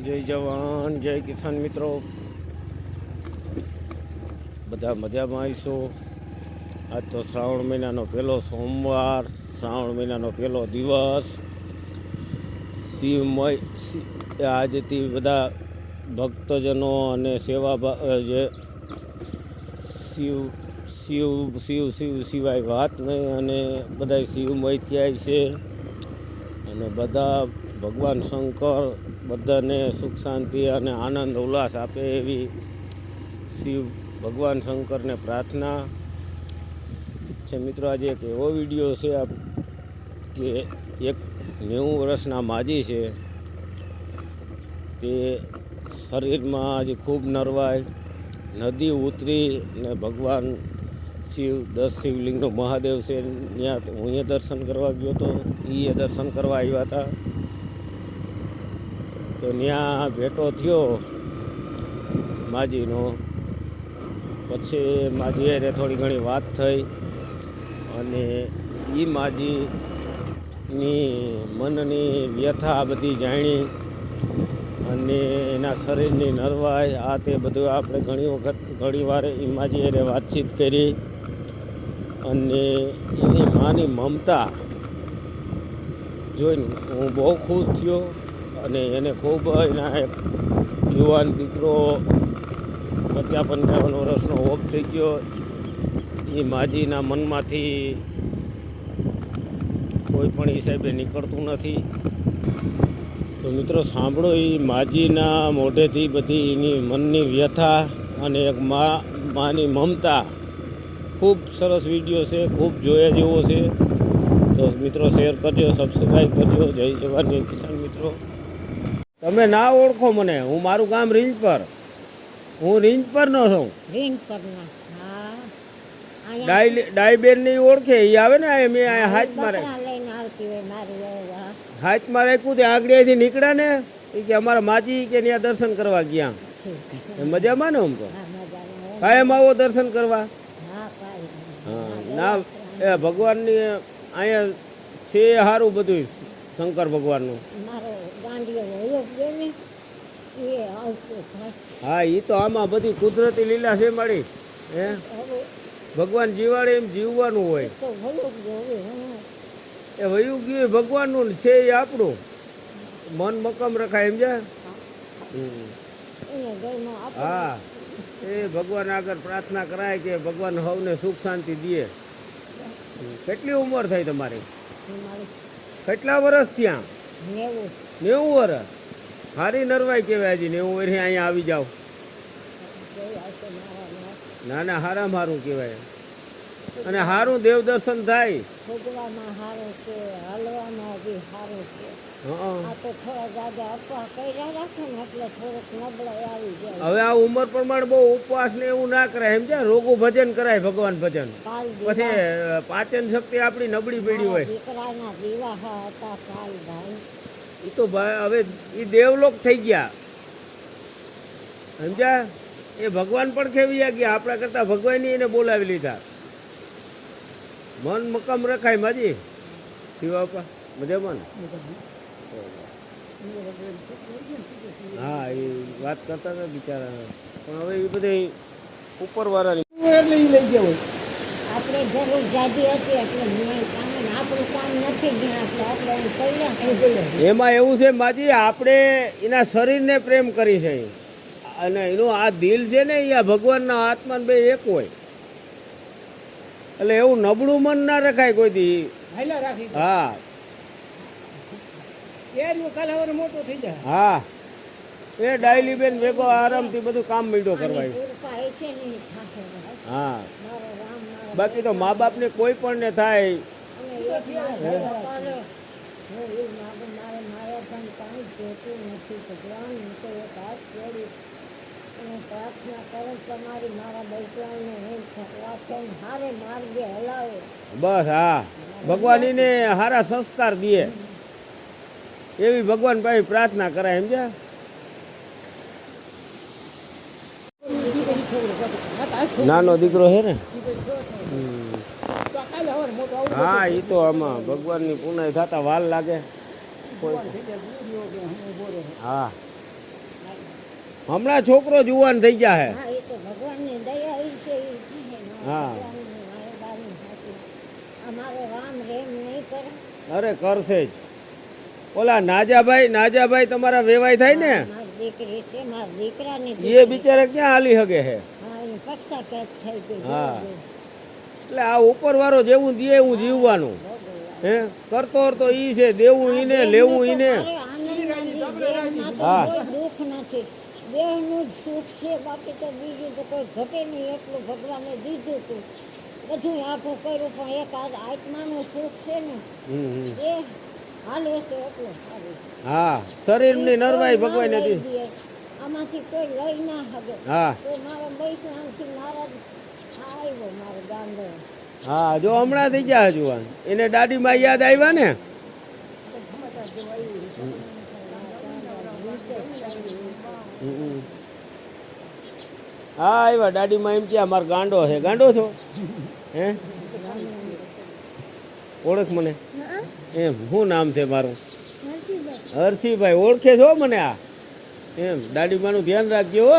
જય જવાન જય કિસાન મિત્રો, બધા મજામાં આવીશું. આજ તો શ્રાવણ મહિનાનો પહેલો સોમવાર, શ્રાવણ મહિનાનો પહેલો દિવસ. શિવમય આજથી બધા ભક્તજનો અને સેવા જે શિવ શિવ શિવ શિવ સિવાય વાત નહીં, અને બધા શિવમય થયા છે. અને બધા ભગવાન શંકર બધાને સુખ શાંતિ અને આનંદ ઉલ્લાસ આપે એવી શિવ ભગવાન શંકરને પ્રાર્થના છે. મિત્રો, આજે એક એવો વિડીયો છે કે એક 90 વર્ષના માજી છે, તે શરીરમાં આજે ખૂબ નરવાય, નદી ઉતરી ને ભગવાન શિવ 10 શિવલિંગનો મહાદેવ છે ત્યાં હું એ દર્શન કરવા ગયો હતો. એ દર્શન કરવા આવ્યા હતા, તો ત્યાં ભેટો થયો માજીનો. પછી માજી હારે થોડી ઘણી વાત થઈ, અને એ માજીની મનની વ્યથા બધી જાણી, અને એના શરીરની નરવાઈ આ તે બધું આપણે ઘણી વાર એ માજી હારે વાતચીત કરી. અને એની માની મમતા જોઈને હું બહુ ખુશ થયો. અને એને ખૂબ એના એક યુવાન દીકરો 50-55 વર્ષનો ઓફ થઈ ગયો, એ માજીના મનમાંથી કોઈ પણ હિસાબે નીકળતું નથી. તો મિત્રો સાંભળો, એ માજીના મોઢેથી બધી એની મનની વ્યથા અને એક માની મમતા. ખૂબ સરસ વિડીયો છે, ખૂબ જોયા જેવો છે. તો મિત્રો શેર કરજો, સબસ્ક્રાઈબ કરજો. જય જવાન જય કિસાન. મિત્રો, તમે ના ઓળખો મને, હું મારું ગામ રીંજ પર, હું રીંજ પર નો છું. ડાયબેન ની ઓળખે એ આવે ને, મેં હાથ મારે રાખ્યું તે આગળથી નીકળ્યા ને, કે અમારા માજી કે ત્યાં દર્શન કરવા ગયા. મજામાં ને? આમ તો કાયમ આવો દર્શન કરવા. હા ના, એ ભગવાનની અહીંયા છે સારું બધું, શંકર ભગવાનનું. હા, એ તો આમાં બધી કુદરતી લીલા છે મારી. હે, ભગવાન જીવાડે એમ જીવવાનું હોય. એ વયું ગયું ભગવાનનું છે, એ આપણું મન મક્કમ રખાય. એમ જા. હા, એ ભગવાન આગળ પ્રાર્થના કરાય કે ભગવાન સૌને સુખ શાંતિ દે. કેટલી ઉંમર થઈ તમારી? કેટલા વર્ષ ત્યાં? 90 વર્ષ. હારી નરવાઈ કહેવાય. હજી 90 વર્ષે અહીંયા આવી જાવ. ના ના, હારામાં હારું કહેવાય. અને હારું દેવ દર્શન થાય. હવે આ ઉંમર પ્રમાણે બહુ ઉપવાસ ને એવું ના કરાય. એમ છે, રોગું ભજન કરાય, ભગવાન ભજન. પછી પાચન શક્તિ આપણી નબળી પડી હોય. એ તો હવે એ દેવલોક થઈ ગયા. સમજ્યા? એ ભગવાન પણ ખેવી ગયા. આપણા કરતા ભગવાન એને બોલાવી લીધા. મન મક્કમ રખાય માજી. શિવાપા મજામાં ને? હા, એ વાત કરતા હતા બિચારા. પણ હવે એ બધી ઉપરવાળાની એટલે એ લઈ ગયા હોય. આપણે જરૂર જાજી હતી એટલે આપણું કામ નથી. એમાં એવું છે માજી, આપણે એના શરીરને પ્રેમ કરી છે, અને એનું આ દિલ છે ને, એ ભગવાનના આત્માને બે એક હોય. એટલે એવું નબળું મન ના રખાય કોઈ દી. હા, હા, એ ડાયલી બેન ભેગો આરામથી બધું કામ મીંડો કરવા. હા, બાકી તો મા બાપને કોઈ પણ ને થાય. બસ હા, ભગવાન એને સારા સંસ્કાર દે એવી ભગવાન ભાઈ પ્રાર્થના કરાય. એમ છે. નાનો દીકરો છે ને? હા, એ તો આમાં ભગવાનની પુનાઈ થતા વાર લાગે. હા, હમણાં છોકરો જુવાન થઈ ગયા હે હા એ તો ભગવાનની દયા ઈ છે ઈ છે ને. હા. ભગવાનની મહેરબાની હતી. અમારો રામ રેમ નહીં કરે. અરે કરશે જ ઓલા નાજાભાઈ તમારા વેવાય થાય ને મારી દીકરી છે મારા દીકરાની એ દીકરી. બિચારા ક્યાં હાલી હગે હે હા એ પક્ષા કેચ થઈ ગઈ. હા. એટલે આ ઉપરવાળો જેવું દે એવું જીવવાનું હે કરતો તો ઈ છે દેવું ઈને લેવું ઈને અરે આનંદમાં દેહમાં તો હા. કોઈ દુઃખ નથી. દેહનું જ સુખ છે બાકી તો બીજું તો કોઈ ઘટે નહીં એટલું ભગવાને દીધું હતું. બધું આખું કર્યું પણ એક આત્માનું સુખ છે ને હમ, હમ. એ હાલે છે એટલું સારું. હા શરીરની નરવાઈ ભગવાન ના નથી લઈ દે. આમાંથી કોઈ લઈ ના શકે. હા તો મારા બૈસણાથી નારાજ આવ્યો મારો ગાંડો. હા જો હમણાં થઈ ગયા જુવાન એને દાદીમાં યાદ આવ્યા ને હમ. હા આવ્યા દાદીમાં એમ ક્યાં મારો ગાંડો છે ગાંડો છો હે ઓળખ મને એમ શું નામ છે મારું હરસિંહભાઈ ઓળખે છો મને આ એમ દાદીમાનું ધ્યાન રાખજો હો